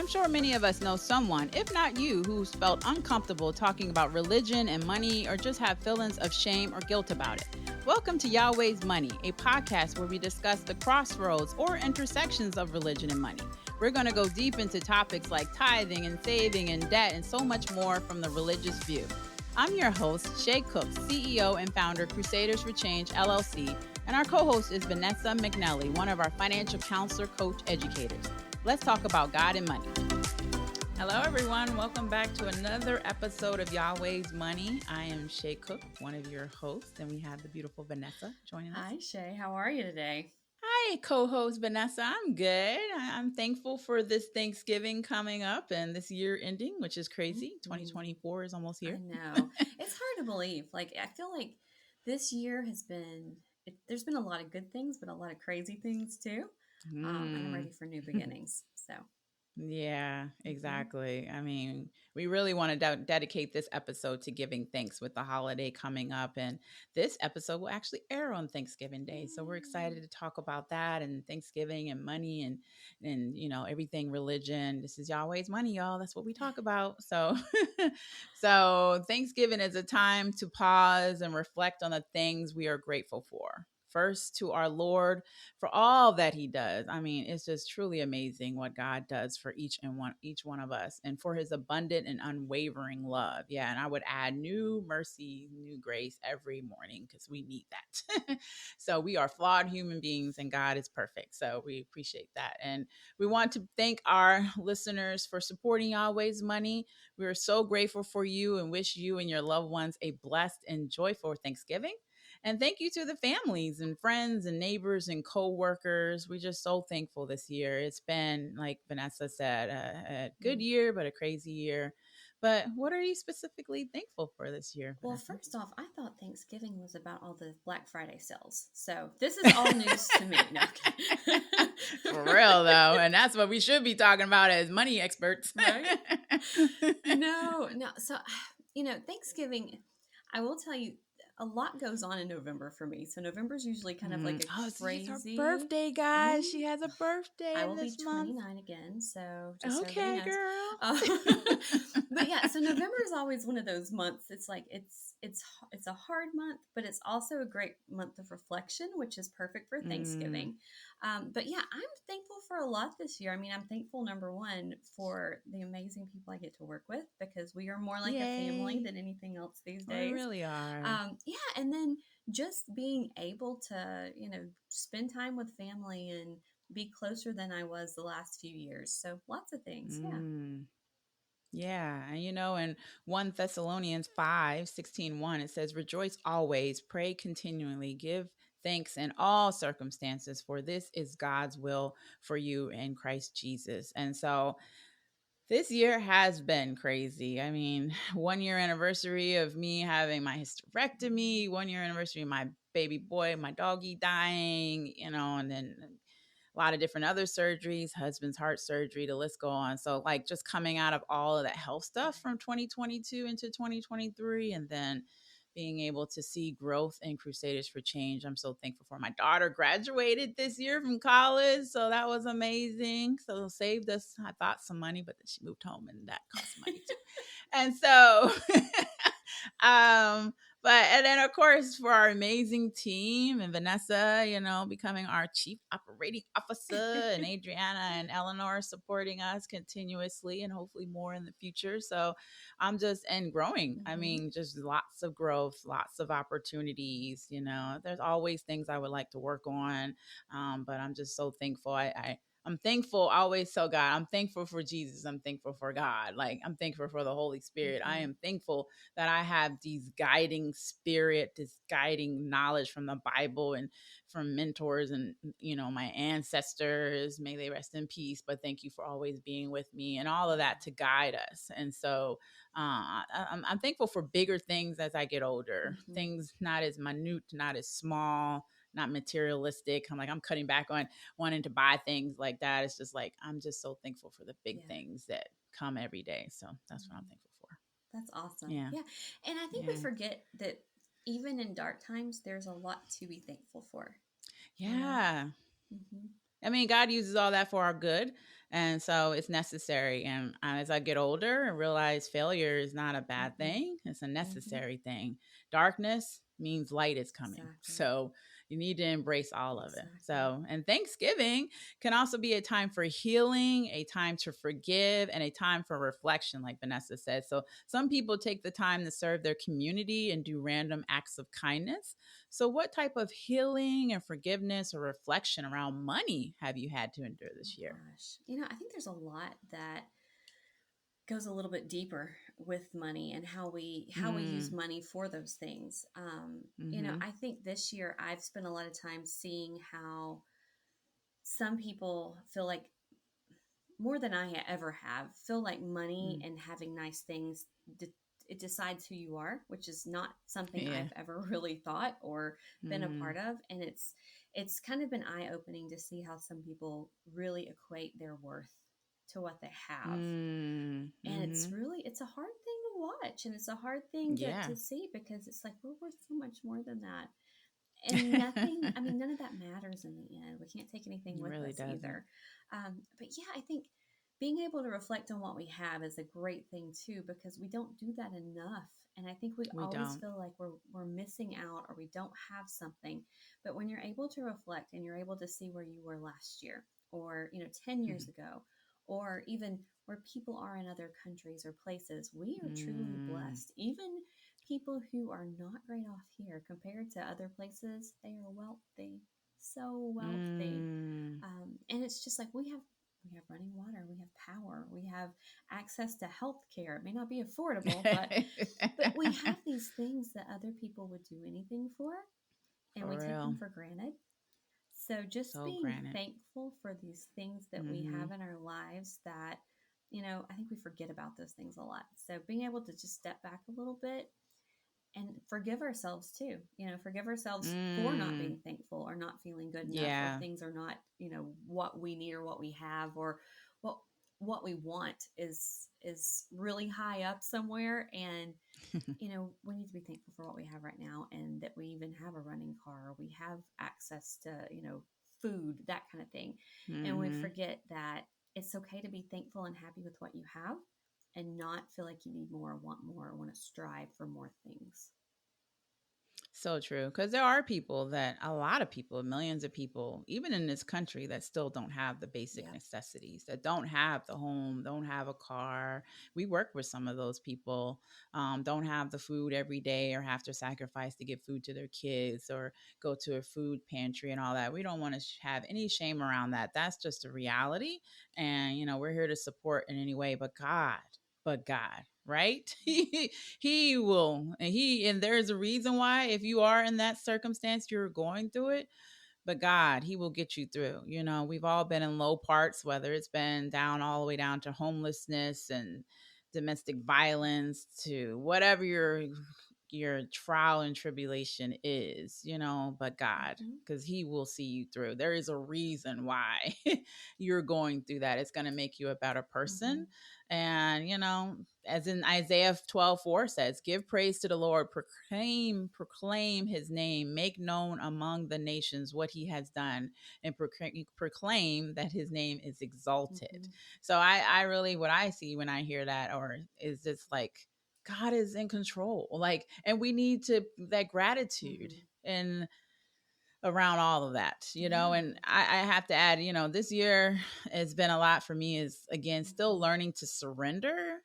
I'm sure many of us know someone, if not you, who's felt uncomfortable talking about religion and money or just have feelings of shame or guilt about it. Welcome to Yahweh's Money, a podcast where we discuss the crossroads or intersections of religion and money. We're going to go deep into topics like tithing and saving and debt and so much more from the religious view. I'm your host, Shay Cook, CEO and founder, Crusaders for Change, LLC, and our co-host is Vanessa McNelly, one of our financial counselor, coach, educators. Let's talk about God and money. Hello, everyone. Welcome back to another episode of Yahweh's Money. I am Shay Cook, one of your hosts, and we have the beautiful Vanessa joining us. Hi, Shay. How are you today? Hi, co-host Vanessa. I'm good. I'm thankful for this Thanksgiving coming up and this year ending, which is crazy. 2024 is almost here. I know. It's hard to believe. I feel like this year has there's been a lot of good things, but a lot of crazy things too. And I'm ready for new beginnings. So, Yeah, mhm. exactly. I mean, we really want to dedicate this episode to giving thanks with the holiday coming up. And this episode will actually air on Thanksgiving Day. So we're excited to talk about that and Thanksgiving and money and everything religion. This is Yahweh's Money, y'all. That's what we talk about. So so Thanksgiving is a time to pause and reflect on the things we are grateful for. First, to our Lord for all that he does. I mean, it's just truly amazing what God does for each one of us and for his abundant and unwavering love. Yeah, and I would add new mercy, new grace every morning because we need that. So we are flawed human beings and God is perfect. So we appreciate that. And we want to thank our listeners for supporting Yahweh's Money. We are so grateful for you and wish you and your loved ones a blessed and joyful Thanksgiving. And thank you to the families and friends and neighbors and co-workers. We're just so thankful this year. It's been, like Vanessa said, a good year, but a crazy year. But what are you specifically thankful for this year, Well, Vanessa? first off, I thought Thanksgiving was about all the Black Friday sales. So this is all news to me. No, For real, though. And that's what we should be talking about as money experts. right? No. So, Thanksgiving, I will tell you, a lot goes on in November for me. So November is usually kind of like a Oh, it's her crazy. birthday, Mhm. guys. She has a I birthday will be this month. 29 again, so just so everybody Okay, knows. girl. Uh, but yeah, so November is always one of those months. It's like it's a hard month, but it's also a great month of reflection, which is perfect for Mm, Thanksgiving. But yeah, I'm thankful for a lot this year. I mean, I'm thankful number one for the amazing people I get to work with because we are more like a family yay. than anything else these We days. really are. Yeah, and then just being able to spend time with family and be closer than I was the last few years. So lots of things. Yeah. Mm. Yeah. And in 1 Thessalonians 5:16, it says, Rejoice always, pray continually, give thanks in all circumstances, for this is God's will for you in Christ Jesus. And so this year has been crazy. I mean, 1 year anniversary of me having my hysterectomy, 1 year anniversary of my baby boy, my doggy dying, and then a lot of different other surgeries, husband's heart surgery, the list go on. So like just coming out of all of that health stuff from 2022 into 2023 and then being able to see growth in Crusaders for Change. I'm so thankful for. My daughter graduated this year from college, so that was amazing. So saved us, I thought, some money, but then she moved home and that cost money too. And so um and then of course for our amazing team and Vanessa, becoming our chief operating officer and Adriana and Eleanor supporting us continuously and hopefully more in the future. So I'm just and growing. I Hmm. mean, just lots of growth, lots of opportunities. There's always things I would like to work on. But I'm just so thankful. I'm thankful. I always tell God, I'm thankful for Jesus. I'm thankful for God. Like, I'm thankful for the Holy Spirit. I Hmm. am thankful that I have these guiding spirit, this guiding knowledge from the Bible and from mentors and, my ancestors. May they rest in peace. But thank you for always being with me and all of that to guide us. And so I'm thankful for bigger things as I get older, Hmm. things not as minute, not as small, not materialistic. I'm cutting back on wanting to buy things like that. It's just like I'm just so thankful for the big Yeah. things that come every day. So that's what I'm Mhm. thankful for. That's awesome. Yeah. Yeah. And I think we Yeah. forget that even in dark times, there's a lot to be thankful for, you know? Yeah. Hmm. I mean, God uses all that for our good. And so it's necessary. And as I get older, I realize failure is not a bad Mm-hmm. thing, it's a Mm-hmm. necessary thing. Darkness means light is coming. Exactly. So you need to embrace all of it. Exactly. So, and Thanksgiving can also be a time for healing, a time to forgive, and a time for reflection, like Vanessa said. So, some people take the time to serve their community and do random acts of kindness. So, what type of healing and forgiveness or reflection around money have you had to endure Oh this year? gosh. I think there's a lot that goes a little bit deeper with money and how we use Mm, money for those things. mm-hmm. I think this year I've spent a lot of time seeing how some people feel like more than I ever have, feel like money Mm, and having nice things, it decides who you are, which is not something yeah. I've ever really thought or been a Mm, part of. And it's kind of been eye opening to see how some people really equate their worth to what they have. mm, And mm-hmm. it's a hard thing to watch, and it's a hard thing Yeah. to see, because it's like we're worth so much more than that. And nothing, I mean, none of that matters in the end. We can't take anything It with really us doesn't. either. But yeah, I think being able to reflect on what we have is a great thing too, because we don't do that enough. And I think we We always don't. feel like we're missing out or we don't have something. But when you're able to reflect and you're able to see where you were last year, or 10 years ago, or even where people are in other countries or places, we are truly Mm, blessed. Even people who are not great off here compared to other places, they are wealthy, so wealthy. mm. And it's just like we have running water, we have power, we have access to health care. It may not be affordable, but we have these things that other people would do anything for, and we For take real. them for granted. So just So being granted. thankful for these things that we Mm-hmm. have in our lives that, I think we forget about those things a lot. So being able to just step back a little bit and forgive ourselves too, forgive ourselves for not Mm. being thankful or not feeling good enough, or Yeah. things are not, what we need or what we have, or what what we want is really high up somewhere. And we need to be thankful for what we have right now, and that we even have a running car, or we have access to, food, that kind of thing. And we Mm-hmm. forget that it's okay to be thankful and happy with what you have, and not feel like you need more, want more, or want to strive for more things. So true. Because there are people that, a lot of people, millions of people, even in this country, that still don't have the basic Yep. necessities, that don't have the home, don't have a car. We work with some of those people, don't have the food every day or have to sacrifice to get food to their kids or go to a food pantry and all that. We don't want to have any shame around that. That's just a reality. And, we're here to support in any way, but God, right? He will, and there's a reason why, if you are in that circumstance, you're going through it, but God, He will get you through. We've all been in low parts, whether it's been down all the way down to homelessness and domestic violence, to whatever your trial and tribulation is, but God, Mm-hmm. because He will see you through. There is a reason why you're going through that. It's going to make you a better Mm-hmm. person. And, as in Isaiah 12:4 says, give praise to the Lord, proclaim His name, make known among the nations what He has done, and proclaim that His name is exalted. Mm-hmm. So I really, what I see when I hear that, or is just like, God is in control. Like, and we need to that gratitude Mm-hmm. and around all of that, Yeah. and I have to add, this year has been a lot for me, is again still Mm-hmm. learning to surrender.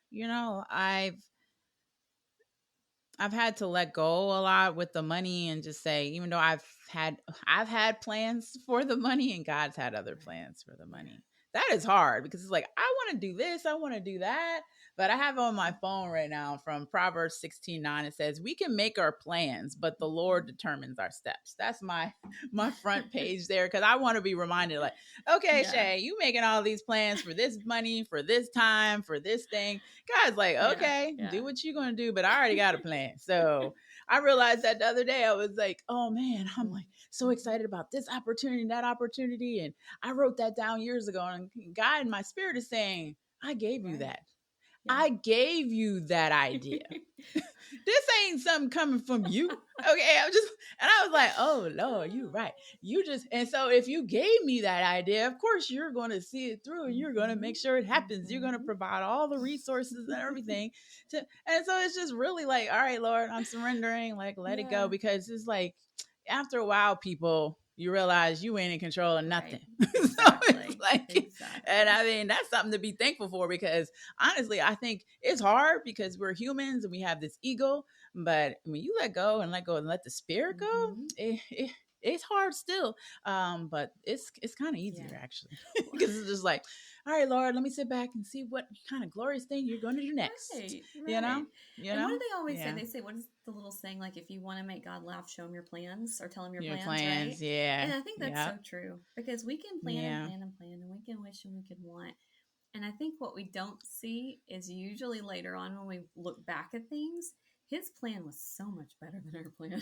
I've had to let go a lot with the money and just say, even though I've had plans for the money and God's had other Right. plans for the Yeah. money. That is hard because it's like, I want to do this, I want to do that. But I have on my Mm-hmm. phone right now from Proverbs 16:9. It says, we can make our plans, but the Lord determines our steps. That's my front Mm-hmm. page there, because I want to be reminded, like, okay, Yeah. Shay, you making all these plans for this money, for this time, for this thing. God's like, Yeah. okay, Yeah. do what you're gonna do, but I already got a plan. So I realized that the other day. I was like, oh man, I'm Mm-hmm. like so Mm-hmm. excited about this opportunity and that opportunity. And I wrote that down years ago. And God in my spirit is saying, I gave you Right. that. Yeah. I gave you that idea. This ain't something coming from you. Okay. And I was like, oh, Lord, you're right. You just, and so if you gave me that idea, of course you're going to see it through and you're going to make sure it happens. You're going to provide all the resources and everything. And so it's just really like, all right, Lord, I'm surrendering. Like, let it go. Yeah. Because it's like, after a while, people, you realize you ain't in control of nothing. Right. So it's Exactly. like, and Exactly. I mean, that's something to be thankful for because honestly, I think it's hard because we're humans and we have this ego. But when you let go and let the spirit go, Mm-hmm. it's hard still. But it's kind of Yeah. easier actually because it's just like, all right, Lord, let me sit back and see what kind of glorious thing you're going to do next. Right, You know, right. you And what do know, they always say? yeah. They say, what is the little saying? Like, if you want to make God laugh, show him your plans or tell him your Your plans, right? plans, yeah, And I think that's yeah, so true because we can plan and yeah. plan and plan and we can wish and we can want. And I think what we don't see is usually later on when we look back at things, his plan was so much better than our plan.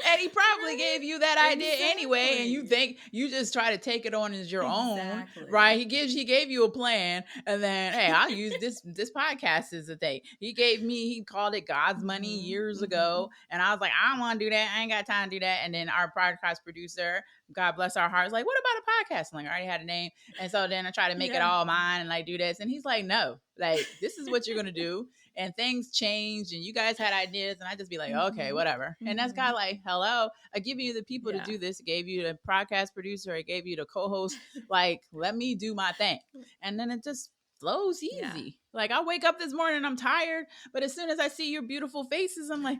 And he probably Right? gave you that idea anyway, and you Exactly. think you just try to take it on as your own, right? Exactly. He gave you a plan, and then hey, I'll use this podcast as a thing. He called it God's money Mm-hmm. years Mm-hmm. ago, and I was like, I don't want to do that. I ain't got time to do that. And then our podcast producer, God bless our hearts, like, what about a podcast? I'm like, I already had a name, and so then I try to make it Yeah. all mine and like do this, and he's like, no, like this is what you're gonna do, and things change and you guys had ideas and I just be like, okay, Mm-hmm. whatever. And that's kind Mm-hmm. of like, hello, I give you the people to Yeah. do this. I gave you the podcast producer. I gave you the co-host. Like, let me do my thing. And then it just flows Yeah. easy. Like I wake up this morning, I'm tired, but as soon as I see your beautiful faces, I'm like,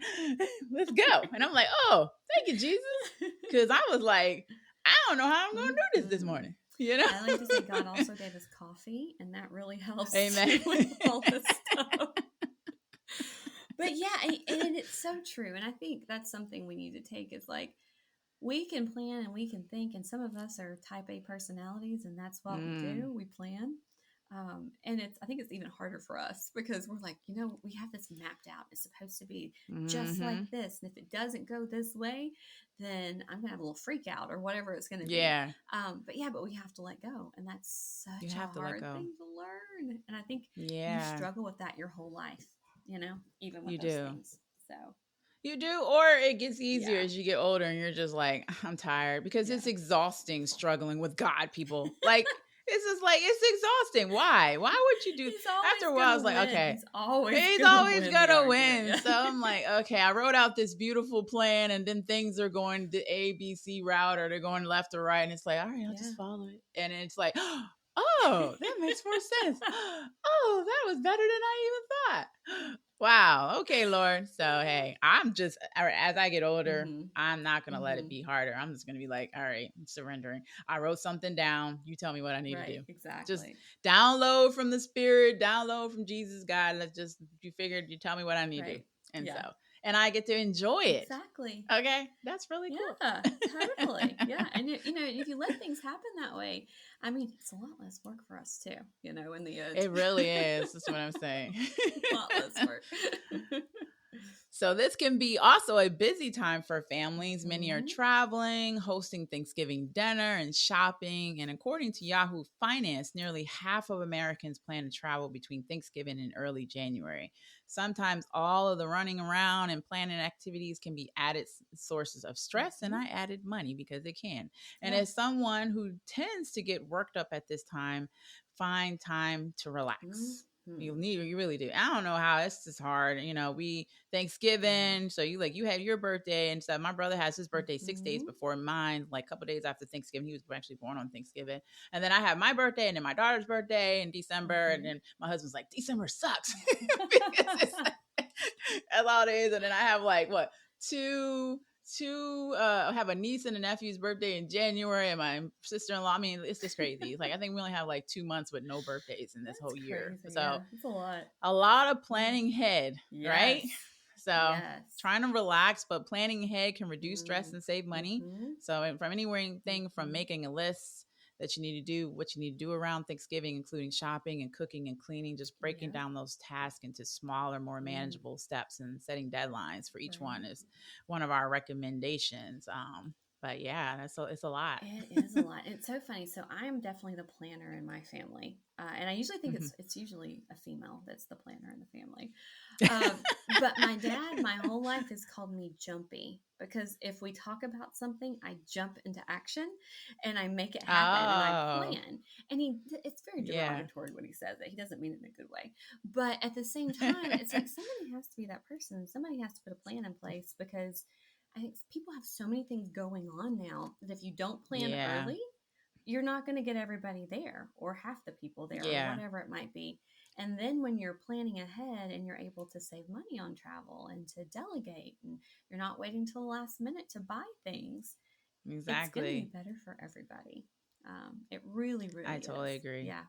let's go. And I'm like, oh, thank you, Jesus. Cause I was like, I don't know how I'm going to do this Mm-hmm. morning. You know? I like to say God also gave us coffee, and that really helps Amen. too with all this stuff. But yeah, and it's so true. And I think that's something we need to take is like we can plan and we can think, and some of us are type A personalities, and that's what we Mm, do. We plan. And it's I think it's even harder for us because we're like, we have this mapped out. It's supposed to be just like mm-hmm. this. And if it doesn't go this way, then I'm gonna have a little freak out or whatever it's gonna be. Yeah. But we have to let go. And that's You such a have to let hard go. thing to learn. And I think you Yeah, struggle with that your whole life, even with you those do. things. So You do, or it gets easier yeah, as you get older and you're just like, I'm tired because yeah. it's exhausting struggling with God, people. Like, it's just like, it's exhausting. Why? Why would you do? He's After always a while, I was gonna like, win. okay, He's always he's gonna always win the gonna argument. win. Yeah. So I'm like, okay, I wrote out this beautiful plan, and then things are going the A, B, C route, or they're going left or right, and it's like, all right, I'll Yeah. just follow it. And it's like, oh, that makes more sense. Oh, that was better than I even thought. Wow. Okay, Lord. So hey, I'm just as I get older, Mm-hmm. I'm not gonna let it Mm-hmm. be harder. I'm just gonna be like, all right, I'm surrendering. I wrote something down. You tell me what I need to Right. do. Just Exactly. download from the spirit, download from Jesus, God. Let's just you figured you tell me what I need to do. Right. And so Yeah. and I get to enjoy it. Exactly. Okay. That's really cool. Yeah. Totally. Yeah. And if you let things happen that way, I mean, it's a lot less work for us too. In the end, It really is. That's what I'm saying. a lot less work. So, this can be also a busy time for families. Many are Hmm. traveling, hosting Thanksgiving dinner, and shopping. And according to Yahoo Finance, nearly half of Americans plan to travel between Thanksgiving and early January. Sometimes all of the running around and planning activities can be added sources of stress, and Hmm. I added money because it can. And Yeah. as someone who tends to get worked up at this time, find time to relax. Hmm. You really do. I don't know how it's just hard. We Yeah. Thanksgiving. So you have your birthday and stuff. My brother has his birthday 6 days Hmm. before mine, like a couple days after Thanksgiving. He was actually born on Thanksgiving. And then I have my birthday and then my daughter's birthday in December. And Hmm. then my husband's like, December sucks because it's a lot of days. And then I have like what two I have a niece and a nephew's birthday in January and my sister-in-law. I mean, it's just crazy. It's like I think we only have like 2 months with no birthdays in this That's whole year. crazy. So Yeah. It's a lot. a lot of Yeah. planning ahead, right? Yes. So Yes. trying to relax, but planning ahead can reduce stress Mm. and save money. Mm-hmm. So from anything from Mm-hmm. making a list that you need to do, what you need to do around Thanksgiving, including shopping and cooking and cleaning, just breaking Yeah. down those tasks into smaller, more Mm. manageable steps and setting deadlines for each one Right. is one of our recommendations. But yeah, that's so it's a lot. It is a lot. It's so funny. So I am definitely the planner in my family, and I usually think it's usually a female that's the planner in the family. Um, but my dad, my whole life, has called me Jumpy because if we talk about something, I jump into action and I make it happen and I Oh, plan. And it's very yeah. derogatory when he says it. He doesn't mean it in a good way. But at the same time, it's like somebody has to be that person. Somebody has to put a plan in place because I think people have so many things going on now that if you don't plan Yeah. early, you're not going to get everybody there or half the people there or Yeah. whatever it might be. And then when you're planning ahead and you're able to save money on travel and to delegate and you're not waiting till the last minute to buy things, it's going to be Exactly. better for everybody. It really, I really is. totally agree. Yeah.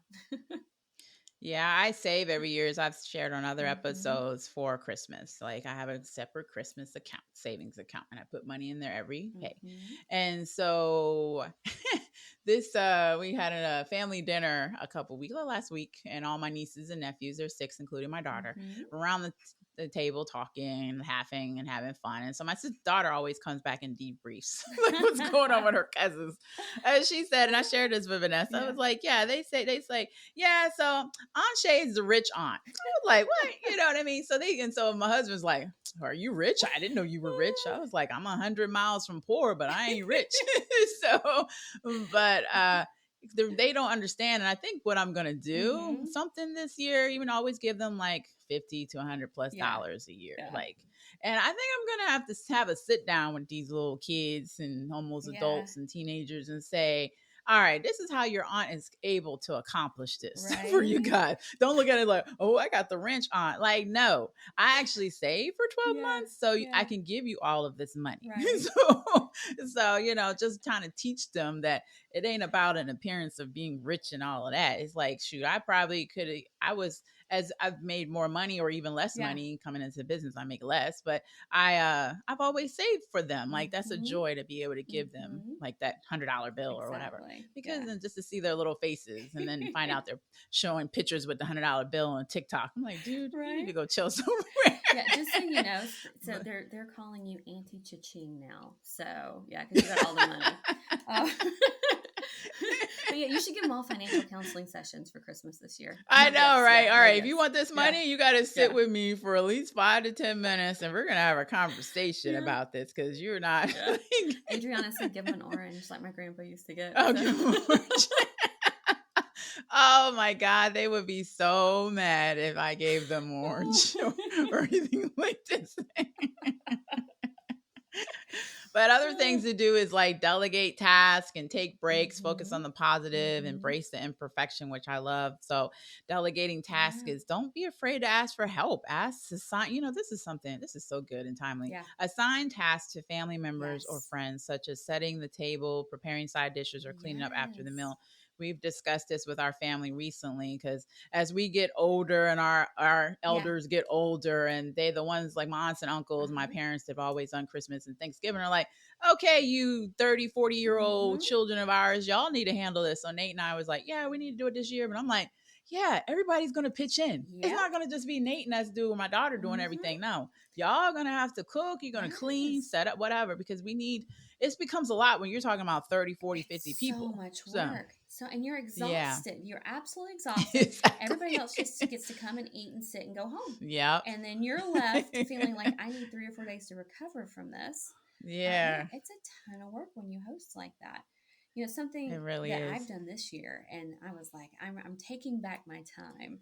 Yeah, I save every year, as I've shared on other Mm-hmm. episodes, for Christmas. Like I have a separate Christmas account, savings account, and I put money in there every day. Mm-hmm. And so this we had a family dinner a couple weeks last week, and all my nieces and nephews, there's six, including my daughter, Mm-hmm. around the table talking, laughing, and having fun. And so my daughter always comes back and debriefs like what's going on with her cousins. As she said, and I shared this with Vanessa, I Yeah. was like, yeah, they say, yeah, so Aunt Shay is the rich aunt. I was like, what? You know what I mean? So my husband's like, are you rich? I didn't know you were rich. I was like, I'm 100 miles from poor, but I ain't rich. So, but they don't understand. And I think what I'm gonna do Mm-hmm. something this year, even always give them like 50 to 100 plus Yeah. dollars a year, Yeah. like. And I think I'm gonna have to have a sit down with these little kids and almost Yeah. adults and teenagers and say, all right, this is how your aunt is able to accomplish this for you Right. guys. Don't look at it like, oh, I got the wrench aunt. Like, no, I actually saved for 12 Yeah. months so I Yeah. can give you all of this money. Right. So, just kind of teach them that it ain't about an appearance of being rich and all of that. It's like, shoot, I probably could have, I was, as I've made more money or even less Yeah. money coming into business, I make less, but I've always saved for them. Like that's a Mm-hmm. joy to be able to give them Mm-hmm. like that $100 bill or whatever, Exactly. because Yeah. then just to see their little faces and then find out they're showing pictures with the $100 bill on TikTok. I'm like, dude, you need Right. to go chill somewhere. Yeah. Just so you know, so But- they're calling you Auntie Cha-Ching now. So yeah, because you got all the money. Uh, but yeah, you should give them all financial counseling sessions for Christmas this year. I No know, gifts. Yeah. right? All No right. If you gifts. want this Yeah. money, you got to sit Yeah. with me for at least 5 to 10 minutes, and we're gonna have a conversation Yeah. about this because you're not. Yeah. Adriana said, "Give them an orange, like my grandpa used to get." Oh, So. oh my God, they would be so mad if I gave them orange or anything like this. But other things to do is like delegate tasks and take breaks, focus Mm-hmm. on the positive, Mm-hmm. embrace the imperfection, which I love. So delegating tasks Yeah. is don't be afraid to ask for help. Ask, assign, this is something, this is so good and timely. Yeah. Assign tasks to family members or Yes. friends, such as setting the table, preparing side dishes, or cleaning up after the Yes. meal. We've discussed this with our family recently because as we get older and our Yeah. elders get older, and they the ones like my aunts and uncles, my Uh-huh. parents have always done Christmas and Thanksgiving are like, okay, you 30, 40-year old Mm-hmm. children of ours, y'all need to handle this. So Nate and I was like, yeah, we need to do it this year. But I'm like, yeah, everybody's going to pitch in. It's Yep. not going to just be Nate and us doing my daughter doing Mm-hmm. everything. No, y'all going to have to cook. You're going to clean, Yes. set up, whatever, because it becomes a lot when you're talking about 30, 40, 50 It's so people. much So work. So, and you're yeah, exhausted. You're absolutely exhausted. Everybody exactly. else just gets to come and eat and sit and go home. Yep. And then you're left feeling like I need 3 or 4 days to recover from this. Yeah, Yeah, it's a ton of work when you host like that. it Something really that I've is. done this year, and I was like, I'm taking back my time.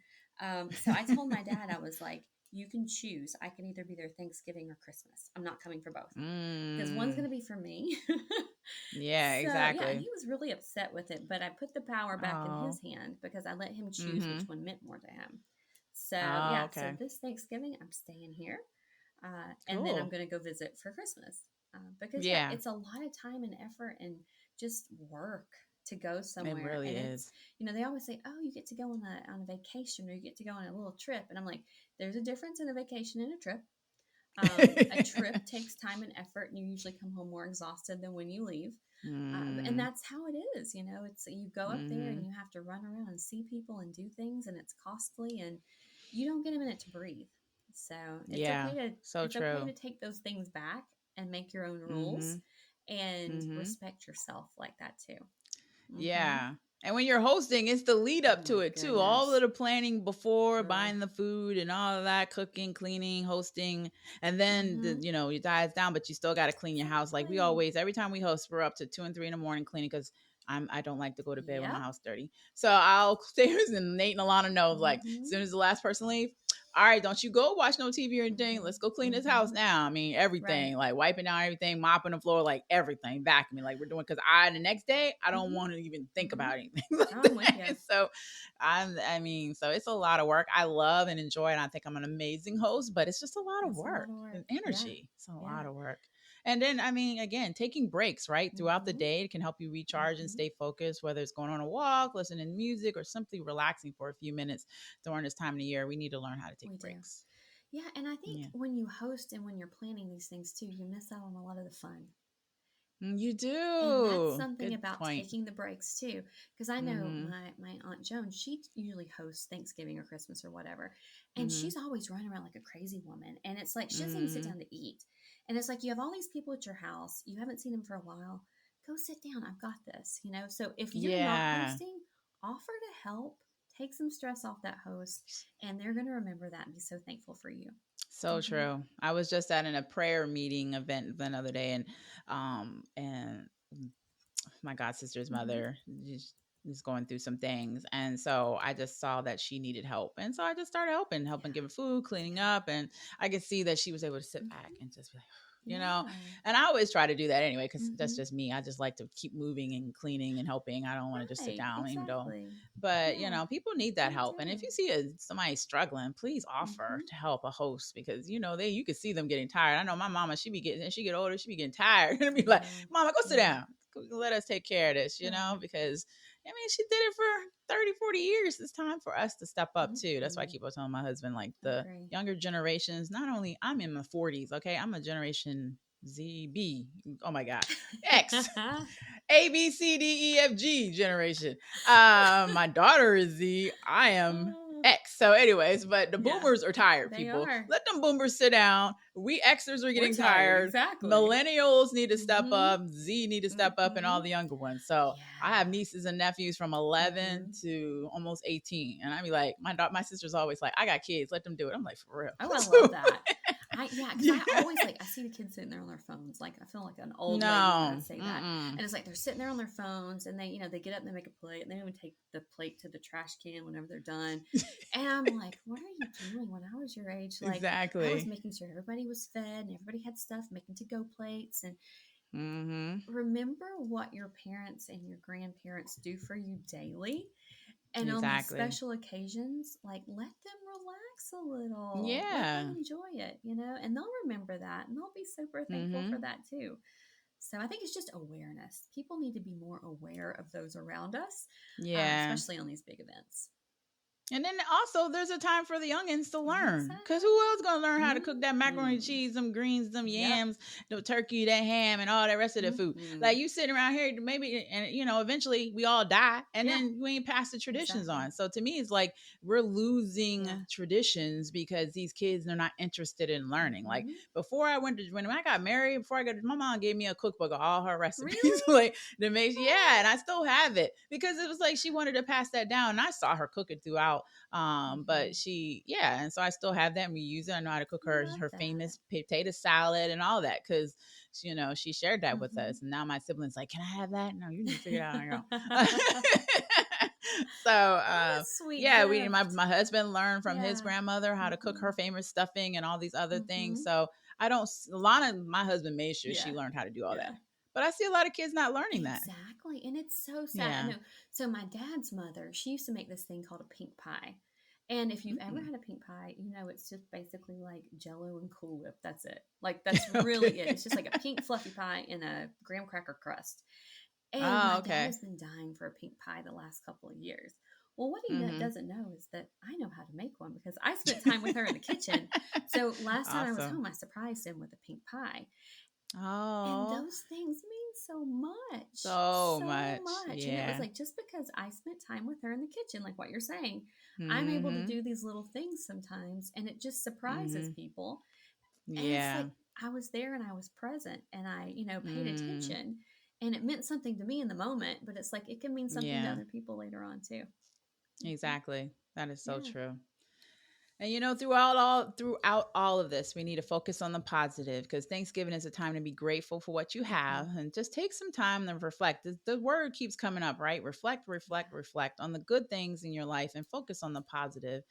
So I told my dad, I was like, you can choose. I can either be there Thanksgiving or Christmas. I'm not coming for both because one's going Mm, to be for me. yeah, So yeah, and exactly. he was really upset with it, but I put the power back in Oh, his hand because I let him choose which mm-hmm. one meant more to him. So Oh, yeah, so okay. this Thanksgiving I'm staying here, and then I'm Cool. going to go visit for Christmas because yeah, Yeah, it's a lot of time and effort and just work to go it somewhere, really and it's is. they always say, oh, you get to go on a vacation or you get to go on a little trip, and I'm like, there's a difference in a vacation and a trip. A trip takes time and effort, and you usually come home more exhausted than when you leave. And Mm, that's how it is. It's you go up there and mm-hmm. you have to run around and see people and do things, and it's costly, and you don't get a minute to breathe. So Yeah, so it's okay true. to take those things back and make your own Mm-hmm. rules and Mhm. respect yourself like that too. Mm-hmm. Yeah. And when you're hosting, it's the lead Oh up to my it too. All of goodness. the planning before Ugh. buying the food and all of that, cooking, cleaning, hosting, and then Mm-hmm. it dies down, but you still got to clean your house. Like we Exactly. always, every time we host, we're up to 2 and 3 in the morning cleaning because I don't like to go to bed with my Yep. house dirty. So I'll stay and Nate and Alana know like as Mm-hmm. soon as the last person leave, all right, don't you go watch no TV or anything. Let's go Mm-hmm. clean this house Mm-hmm. now. I mean, Right. everything, like wiping down everything, mopping the floor, like everything, vacuuming, like we're doing. Because the next day, I don't Mm-hmm. want to even think Mm-hmm. about anything like Oh, I'm with that. you. So, so it's a lot of work. I love and enjoy it. And I think I'm an amazing host, but it's just a lot of It's a lot work of work. and Yeah. energy. It's a Yeah. lot of work. And then, again, taking breaks, right, throughout the Mm-hmm. day, it can help you recharge and Mm-hmm. stay focused, whether it's going on a walk, listening to music, or simply relaxing for a few minutes during this time of the year. We need to learn how to take We do. breaks. Yeah, and I think Yeah. when you host and when you're planning these things too, you miss out on a lot of the fun. You And that's do. something Good about point. taking the breaks too. Because I know Mhm. my Aunt Joan, she usually hosts Thanksgiving or Christmas or whatever. And Mhm. she's always running around like a crazy woman. And it's like she doesn't even sit Mhm. down to eat. And it's like you have all these people at your house, you haven't seen them for a while. Go sit down. I've got this, you know. So if you're not Yeah. hosting, offer to help, take some stress off that host, and they're gonna remember that and be so thankful for you. So Mm-hmm. true. I was just at a prayer meeting event the other day, and my god sister's Mm-hmm. mother is going through some things, and so I just saw that she needed help, and so I just started helping Yeah. giving food, cleaning Yeah. up, and I could see that she was able to sit back Mm-hmm. and just be like, you know. Yeah. And I always try to do that anyway because that's Mm-hmm. just me. I just like to keep moving and cleaning and helping. I don't want to just sit Right, down, even though. exactly. But Yeah, people need that they help, and if do. you see somebody struggling, please offer Mhm. to help a host because you can see them getting tired. I know my mama, as she get older, she be getting tired and be like, Yeah, "Mama, go sit yeah, down. Let us take care of this," right. because she did it for 30, 40 years. It's time for us to step up too. That's why I Mhm. keep on telling my husband, like the Agree. younger generations, not only I'm in my 40s, okay, I'm a generation ZB. Oh my God. X. ABCDEFG generation. My daughter is Z. I am Oh, X. So, anyways, but the yeah, boomers are tired, they people. are. Let them boomers sit down. We Xers are We're getting tired, tired. exactly. Millennials need to step Mhm. up. Z need to step up, and all Mhm. the younger ones. So I have Yeah. nieces and nephews from 11 Mhm. to almost 18, and I be like, my sister's always like, I got kids, let them do it. I'm like, for Oh, I real. love that. Yeah, because Yeah. I always like I see the kids sitting there on their phones. Like I feel like an old lady when I No. say that. Mm-mm. And it's like they're sitting there on their phones and they get up and they make a plate and they don't even take the plate to the trash can whenever they're done. And I'm like, what are you doing? When I was your age, like I was Exactly. making sure everybody was fed and everybody had stuff, making to go plates and Mm-hmm. remember what your parents and your grandparents do for you daily and on these Exactly. special occasions, like let them relax a little, let them Yeah. enjoy it, and they'll remember that and they'll be super thankful for Mm-hmm. that too. So I think it's just awareness. People need to be more aware of those around us, Yeah. especially on these big events. And then also, there's a time for the youngins to learn. Because who else Exactly. gonna learn how to cook that macaroni and Mm-hmm. cheese, them greens, them Yep. yams, the turkey, that ham, and all that rest of the food? Mm-hmm. Like you sitting around here, maybe, and eventually we all die, and Yeah. then we ain't pass the traditions Exactly. on. So to me, it's like we're Yeah. losing traditions because these kids are not interested in learning. Like Mm-hmm. when I got married, before I got, my mom gave me a cookbook of all her recipes, Really? like to make, yeah, and Oh. I still have it because it was like she wanted to pass that down, and I saw her cook it throughout, Mm-hmm. but yeah, and so I still have that and we use it. I know how to cook I love her that. famous potato salad and all that because she shared that with Mm-hmm. us. And now my siblings like, can I have that? No, you need to figure it out on your own. So What a sweet yeah, gift. my husband learned from his Yeah. grandmother how to cook her Mhm. famous stuffing and all these other things. Mhm. So I don't Lana, my husband made sure she Yeah. learned how to do all that. Yeah. But I see a lot of kids not learning that. Exactly. And it's so sad. I Yeah. know. So my dad's mother, she used to make this thing called a pink pie. And if you've ever Mm. had a pink pie, it's just basically like Jello and Cool Whip. That's it. Like that's really it. Okay. It's just like a pink fluffy pie in a graham cracker crust. And Oh, my dad okay. has been dying for a pink pie the last couple of years. Well, what he Mm-hmm. doesn't know is that I know how to make one because I spent time with her in the kitchen. So last time I was Awesome. home, I surprised him with a pink pie. And Oh, those things mean so much, so so much. much. And it was Yeah. like just because I spent time with her in the kitchen, like what you're saying, I'm able to Mm-hmm. do these little things sometimes, and it just surprises Mm-hmm. people. And it's like Yeah. I was there and I was present and I, paid Mm, attention, and it meant something to me in the moment, but it's like it can mean something to yeah, other people later on too. Hmm. exactly. That is so Yeah. true. And throughout all of this, we need to focus on the positive because Thanksgiving is a time to be grateful for what you have Hmm. and just take some time to reflect. The word keeps coming up, right? Reflect, reflect, Yeah. reflect on the good things in your life and focus on the positive.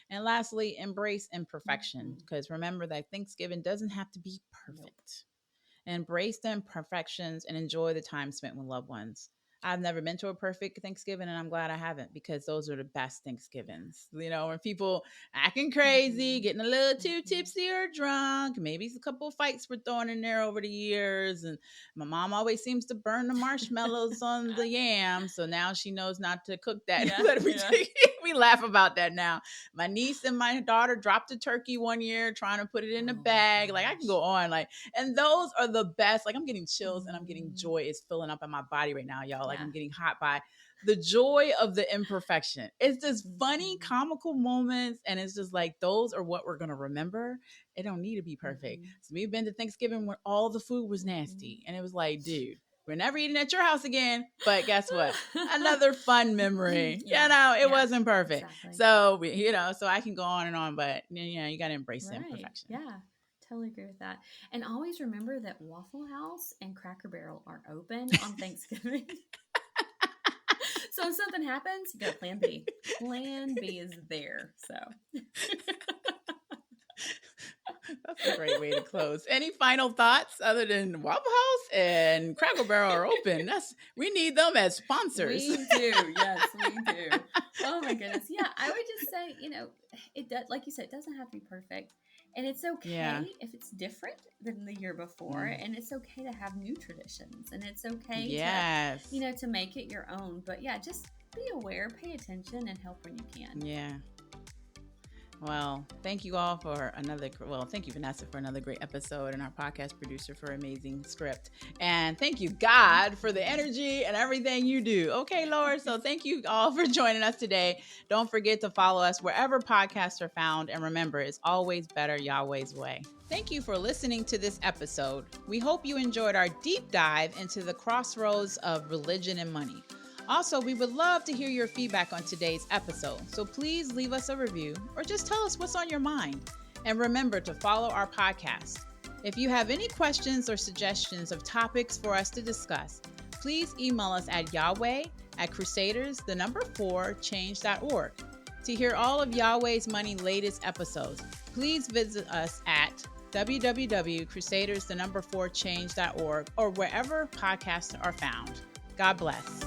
And lastly, embrace imperfection Hmm. because remember that Thanksgiving doesn't have to be Nope. perfect. Embrace the imperfections and enjoy the time spent with loved ones. I've never been to a perfect Thanksgiving, and I'm glad I haven't because those are the best Thanksgivings. When people acting crazy, Hmm. getting a little too Hmm. tipsy or drunk, maybe a couple fights were thrown in there over the years. And my mom always seems to burn the marshmallows on the yam, so now she knows not to cook that. Yeah. Let me Yeah. we laugh about that now. My niece and my daughter dropped a turkey one year trying to put it in a Oh my bag. Like I can gosh. go on. And those are the best. Like I'm getting chills and I'm getting Mm. joy is filling up in my body right now, y'all. Like Yeah. I'm getting hot by the joy of the imperfection. It's just funny, Hmm. comical moments. And it's just like those are what we're gonna remember. It don't need to be perfect. Hmm. So we've been to Thanksgiving where all the food was nasty. And it was like, dude, we're never eating at your house again. But guess what? Another fun memory. Yeah. It Yeah. wasn't perfect. Exactly. So so I can go on and on, but you gotta embrace the Right. imperfection. Yeah. Totally agree with that. And always remember that Waffle House and Cracker Barrel are open on Thanksgiving. So if something happens, you got plan B. Plan B is there. So That's a great way to close. Any final thoughts other than Waffle House and Cracker Barrel are open? We need them as sponsors. we do. Yes, we do. Oh my goodness. Yeah, I would just say, it does, like you said, it doesn't have to be perfect. And it's Yeah. okay if it's different than the year before. Mm. And it's okay to have new traditions. And it's okay to, Yes. to make it your own. But yeah, just be aware, pay attention, and help when you can. Yeah. Well, thank you all for thank you, Vanessa, for another great episode and our podcast producer for amazing script. And thank you, God, for the energy and everything you do. Okay, Lord. So thank you all for joining us today. Don't forget to follow us wherever podcasts are found. And remember, it's always better Yahweh's way. Thank you for listening to this episode. We hope you enjoyed our deep dive into the crossroads of religion and money. Also, we would love to hear your feedback on today's episode, so please leave us a review or just tell us what's on your mind. And remember to follow our podcast. If you have any questions or suggestions of topics for us to discuss, please email us at yahweh@crusaders4change.org. To hear all of Yahweh's Money latest episodes, please visit us at www.crusaders4change.org or wherever podcasts are found. God bless.